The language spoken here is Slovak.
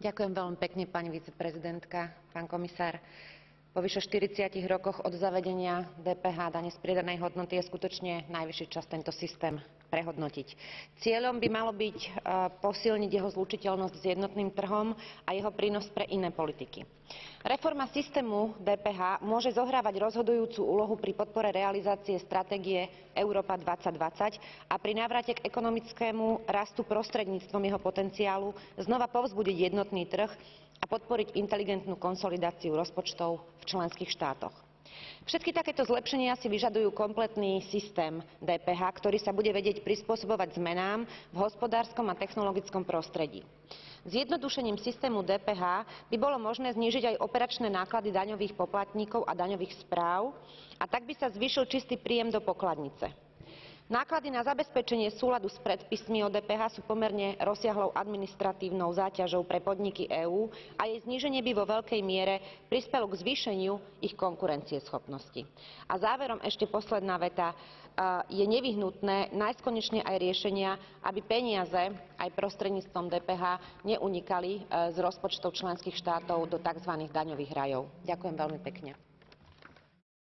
Ďakujem veľmi pekne, pani viceprezidentka, pán komisár. Po vyše 40 rokoch od zavedenia DPH, dane z pridanej hodnoty, je skutočne najvyšší čas tento systém prehodnotiť. Cieľom by malo byť posilniť jeho zlučiteľnosť s jednotným trhom a jeho prínos pre iné politiky. Reforma systému DPH môže zohrávať rozhodujúcu úlohu pri podpore realizácie stratégie Európa 2020 a pri návrate k ekonomickému rastu prostredníctvom jeho potenciálu znova povzbudiť jednotný trh a podporiť inteligentnú konsolidáciu rozpočtov v členských štátoch. Všetky takéto zlepšenia si vyžadujú kompletný systém DPH, ktorý sa bude vedieť prispôsobovať zmenám v hospodárskom a technologickom prostredí. Zjednodušením systému DPH by bolo možné znížiť aj operačné náklady daňových poplatníkov a daňových správ a tak by sa zvýšil čistý príjem do pokladnice. Náklady na zabezpečenie súladu s predpismi o DPH sú pomerne rozsiahlou administratívnou záťažou pre podniky EÚ a jej zníženie by vo veľkej miere prispelo k zvýšeniu ich konkurencieschopnosti. A záverom ešte posledná veta. Je nevyhnutné nájsť konečne aj riešenia, aby peniaze aj prostredníctvom DPH neunikali z rozpočtov členských štátov do tzv. daňových rajov. Ďakujem veľmi pekne.